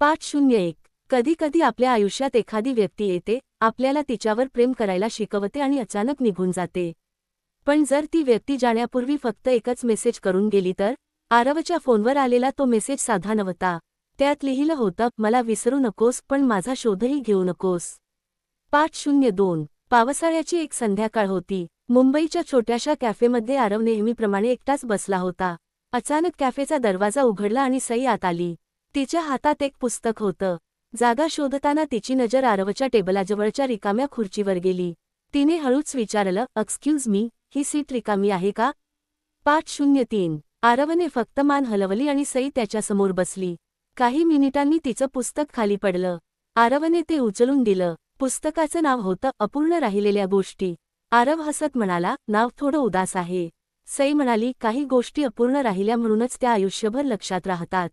पाठ 01. कधी कधी आपल्या आयुष्यात एखादी व्यक्ती येते, आपल्याला तिच्यावर प्रेम करायला शिकवते आणि अचानक निघून जाते. पण जर ती व्यक्ती जाण्यापूर्वी फक्त एकच मेसेज करून गेली तर? आरवच्या फोनवर आलेला तो मेसेज साधा नव्हता. त्यात लिहिलं होतं, मला विसरू नकोस पण माझा शोधही घेऊ नकोस. पाठ 02. पावसाळ्याची एक संध्याकाळ होती. मुंबईच्या छोट्याशा कॅफेमध्ये आरव नेहमीप्रमाणे एकटाच बसला होता. अचानक कॅफेचा दरवाजा उघडला आणि सई आत आली. तिच्या हातात एक पुस्तक होतं. जागा शोधताना तिची नजर आरवच्या टेबलाजवळच्या रिकाम्या खुर्चीवर गेली. तिने हळूच विचारलं, एक्सक्यूज मी, ही सीट रिकामी आहे का? पाठ 03. आरवने फक्त मान हलवली आणि सई त्याच्यासमोर बसली. काही मिनिटांनी तिचं पुस्तक खाली पडलं. आरवने ते उचलून दिलं. पुस्तकाचं नाव होतं, अपूर्ण राहिलेल्या गोष्टी. आरव हसत म्हणाला, नाव थोडं उदास आहे. सई म्हणाली, काही गोष्टी अपूर्ण राहिल्या म्हणूनच त्या आयुष्यभर लक्षात राहतात.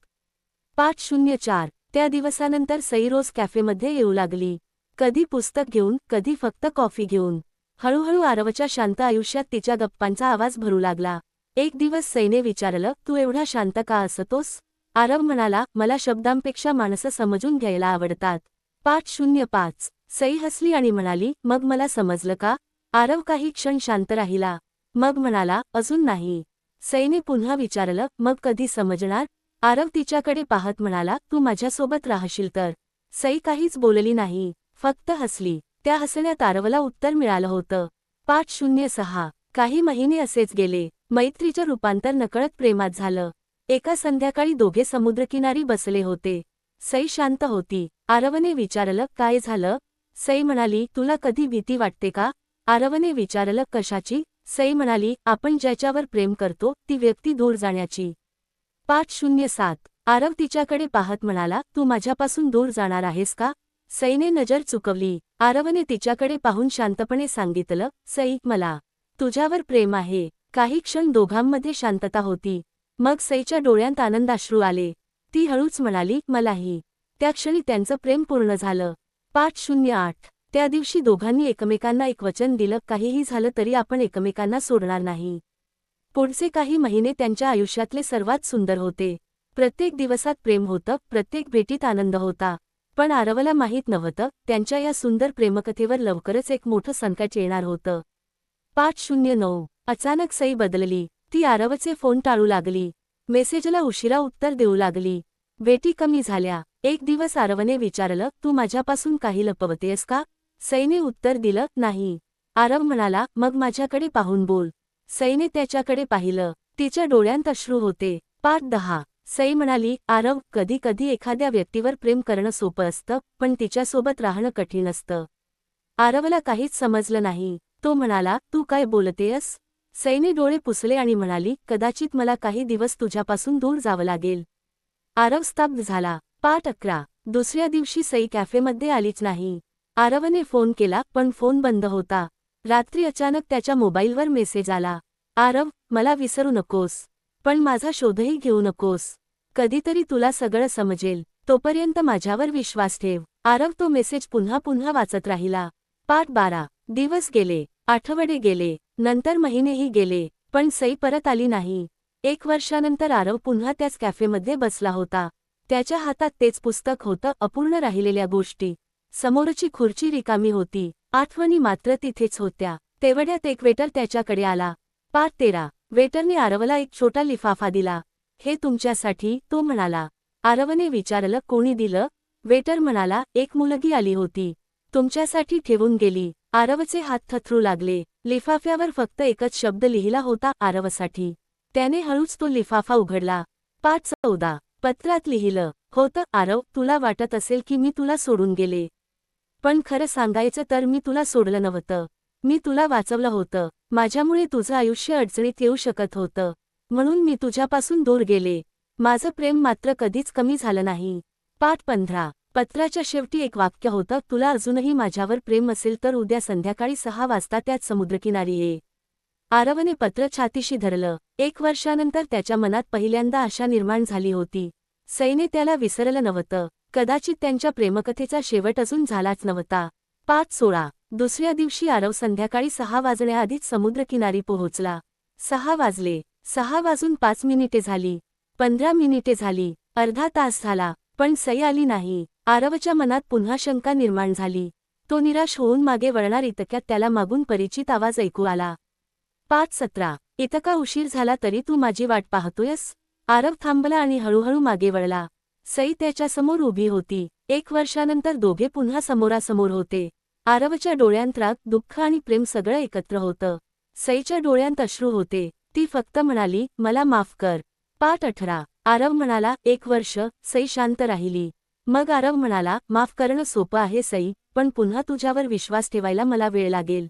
पाठ 04. त्या दिवसानंतर सई रोज कॅफेमध्ये येऊ लागली. कधी पुस्तक घेऊन, कधी फक्त कॉफी घेऊन. हळूहळू आरवच्या शांत आयुष्यात तिच्या गप्पांचा आवाज भरू लागला. एक दिवस सईने विचारलं, तू एवढा शांत का असतोस? आरव म्हणाला, मला शब्दांपेक्षा माणसं समजून घ्यायला आवडतात. पाठ 05. सई हसली आणि म्हणाली, मग मला समजलं का? आरव काही क्षण शांत राहिला. मग म्हणाला, अजून नाही. सईने पुन्हा विचारलं, मग कधी समजणार? आरव तिच्याकडे पाहत म्हणाला, तू माझ्यासोबत राहशील तर? सई काहीच बोलली नाही, फक्त हसली. त्या हसण्यात आरवला उत्तर मिळालं होतं. पाठ 06. काही महिने असेच गेले. मैत्रीचं रूपांतर नकळत प्रेमात झालं. एका संध्याकाळी दोघे समुद्रकिनारी बसले होते. सई शांत होती. आरवने विचारलं, काय झालं? सई म्हणाली, तुला कधी भीती वाटते का? आरवने विचारलं, कशाची? सई म्हणाली, आपण ज्याच्यावर प्रेम करतो ती व्यक्ती दूर जाण्याची. पाठ 07. आरव तिच्याकडे पाहत म्हणाला, तू माझ्यापासून दूर जाणार आहेस का? सईने नजर चुकवली. आरवने तिच्याकडे पाहून शांतपणे सांगितलं, सई, मला तुझ्यावर प्रेम आहे. काही क्षण दोघांमध्ये शांतता होती. मग सईच्या डोळ्यांत आनंदाश्रू आले. ती हळूच म्हणाली, मलाही. त्या क्षणी त्यांचं प्रेम पूर्ण झालं. पाठ 08. त्या दिवशी दोघांनी एकमेकांना एक वचन दिलं, काहीही झालं तरी आपण एकमेकांना सोडणार नाही. पुढचे काही महिने त्यांच्या आयुष्यातले सर्वात सुंदर होते. प्रत्येक दिवसात प्रेम होतं, प्रत्येक भेटीत आनंद होता. पण आरवला माहीत नव्हतं, त्यांच्या या सुंदर प्रेमकथेवर लवकरच एक मोठं संकट येणार होतं. पाठ 09. अचानक सई बदलली. ती आरवचे फोन टाळू लागली. मेसेजला उशिरा उत्तर देऊ लागली. भेटी कमी झाल्या. एक दिवस आरवने विचारलं, तू माझ्यापासून काही लपवतेस का? सईने उत्तर दिलं, नाही. आरव म्हणाला, मग माझ्याकडे पाहून बोल. सईने त्याच्याकडे पाहिलं. तिच्या डोळ्यांत अश्रू होते. पाठ 10. सई म्हणाली, आरव, कधी कधी एखाद्या व्यक्तीवर प्रेम करणं सोपं असतं, पण तिच्यासोबत राहणं कठीण असतं. आरवला काहीच समजलं नाही. तो म्हणाला, तू काय बोलतेयस? सईने डोळे पुसले आणि म्हणाली, कदाचित मला काही दिवस तुझ्यापासून दूर जावं लागेल. आरव स्तब्ध झाला. पाठ 11. दुसऱ्या दिवशी सई कॅफेमध्ये आलीच नाही. आरवने फोन केला, पण फोन बंद होता. रात्री अचानक त्याच्या मोबाईलवर मेसेज आला, आरव, मला विसरू नकोस. पण माझा शोधही घेऊ नकोस. कधीतरी तुला सगळं समजेल. तोपर्यंत माझ्यावर विश्वास ठेव. आरव तो मेसेज पुन्हा पुन्हा वाचत राहिला. पाठ 12. दिवस गेले, आठवडे गेले, नंतर महिनेही गेले, पण सई परत आली नाही. 1 वर्षानंतर आरव पुन्हा त्याच कॅफेमध्ये बसला होता. त्याच्या हातात तेच पुस्तक होतं, अपूर्ण राहिलेल्या गोष्टी. समोरची खुर्ची रिकामी होती. आठवणी मात्र तिथेच होत्या. तेवढ्यात एक वेटर त्याच्याकडे आला. पाठ 13. वेटरने आरवला एक छोटा लिफाफा दिला. हे तुमच्यासाठी, तो म्हणाला. आरवने विचारलं, कोणी दिलं? वेटर म्हणाला, एक मुलगी आली होती. तुमच्यासाठी ठेवून गेली. आरवचे हात थरथरू लागले. लिफाफ्यावर फक्त एकच शब्द लिहिला होता, आरवसाठी. त्याने हळूच तो लिफाफा उघडला. पाठ 14. पत्रात लिहिलं होतं, आरव, तुला वाटत असेल की मी तुला सोडून गेले. पण खरं सांगायचं तर मी तुला सोडलं नव्हतं. मी तुला वाचवलं होतं. माझ्यामुळे तुझं आयुष्य अडचणीत येऊ शकत होतं. म्हणून मी तुझ्यापासून दूर गेले. माझं प्रेम मात्र कधीच कमी झालं नाही. पाठ 15. पत्राच्या शेवटी एक वाक्य होतं, तुला अजूनही माझ्यावर प्रेम असेल तर उद्या संध्याकाळी 6 वाजता त्याच समुद्रकिनारी ये. आरवने पत्र छातीशी धरलं. 1 वर्षानंतर त्याच्या मनात पहिल्यांदा आशा निर्माण झाली होती. सईने त्याला विसरलं नव्हतं. कदाचित त्यांच्या प्रेमकथेचा शेवट अजून झालाच नव्हता. पाठ 16. दुसऱ्या दिवशी आरव संध्याकाळी 6 वाजण्याआधीच समुद्रकिनारी पोहोचला. 6 वाजले. 6 वाजून 5 मिनिटे झाली. 15 मिनिटे झाली. अर्धा तास झाला. पण सई आली नाही. आरवच्या मनात पुन्हा शंका निर्माण झाली. तो निराश होऊन मागे वळणार इतक्यात त्याला मागून परिचित आवाज ऐकू आला. 5:17. इतका उशीर झाला तरी तू माझी वाट पाहतोयस? आरव थांबला आणि हळूहळू मागे वळला. सई त्याच्यासमोर उभी होती. 1 वर्षानंतर दोघे पुन्हा समोरासमोर होते. आरवच्या डोळ्यांत राग, दुःख आणि प्रेम सगळं एकत्र होतं. सईच्या डोळ्यांत अश्रू होते. ती फक्त म्हणाली, मला माफ कर. 5:18. आरव म्हणाला, 1 वर्ष. सई शांत राहिली. मग आरव म्हणाला, माफ करणं सोपं आहे सई, पण पुन्हा तुझ्यावर विश्वास ठेवायला मला वेळ लागेल.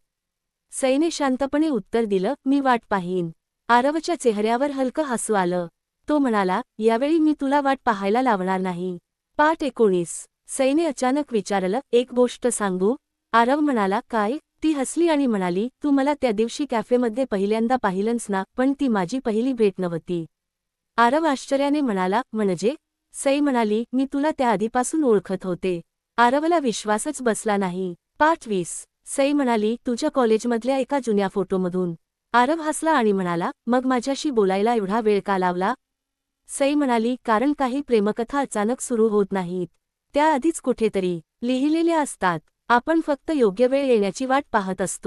सईने शांतपणे उत्तर दिलं, मी वाट पाहीन. आरवच्या चेहऱ्यावर हलकं हसू आलं. तो म्हणाला, यावेळी मी तुला वाट पाहायला लावणार नाही. 5:19. सईने अचानक विचारलं, एक गोष्ट सांगू? आरव म्हणाला, काय? ती हसली आणि म्हणाली, तू मला त्या दिवशी कॅफेमध्ये पहिल्यांदा पाहिलंस ना, पण ती माझी पहिली भेट नव्हती. आरव आश्चर्याने म्हणाला, म्हणजे? सई म्हणाली, मी तुला त्या आधीपासून ओळखत होते. आरवला विश्वासच बसला नाही. 5:20. सई म्हणाली, तुझ्या कॉलेजमधल्या एका जुन्या फोटोमधून. आरव हसला आणि म्हणाला, मग माझ्याशी बोलायला एवढा वेळ का लावला? सई म्हणाली, कारण काही प्रेमकथा अचानक सुरू होत नाहीत. त्या आधीच कुठेतरी लिहिलेल्या असतात. आपण फक्त योग्य वेळ येण्याची वाट पाहत असतो.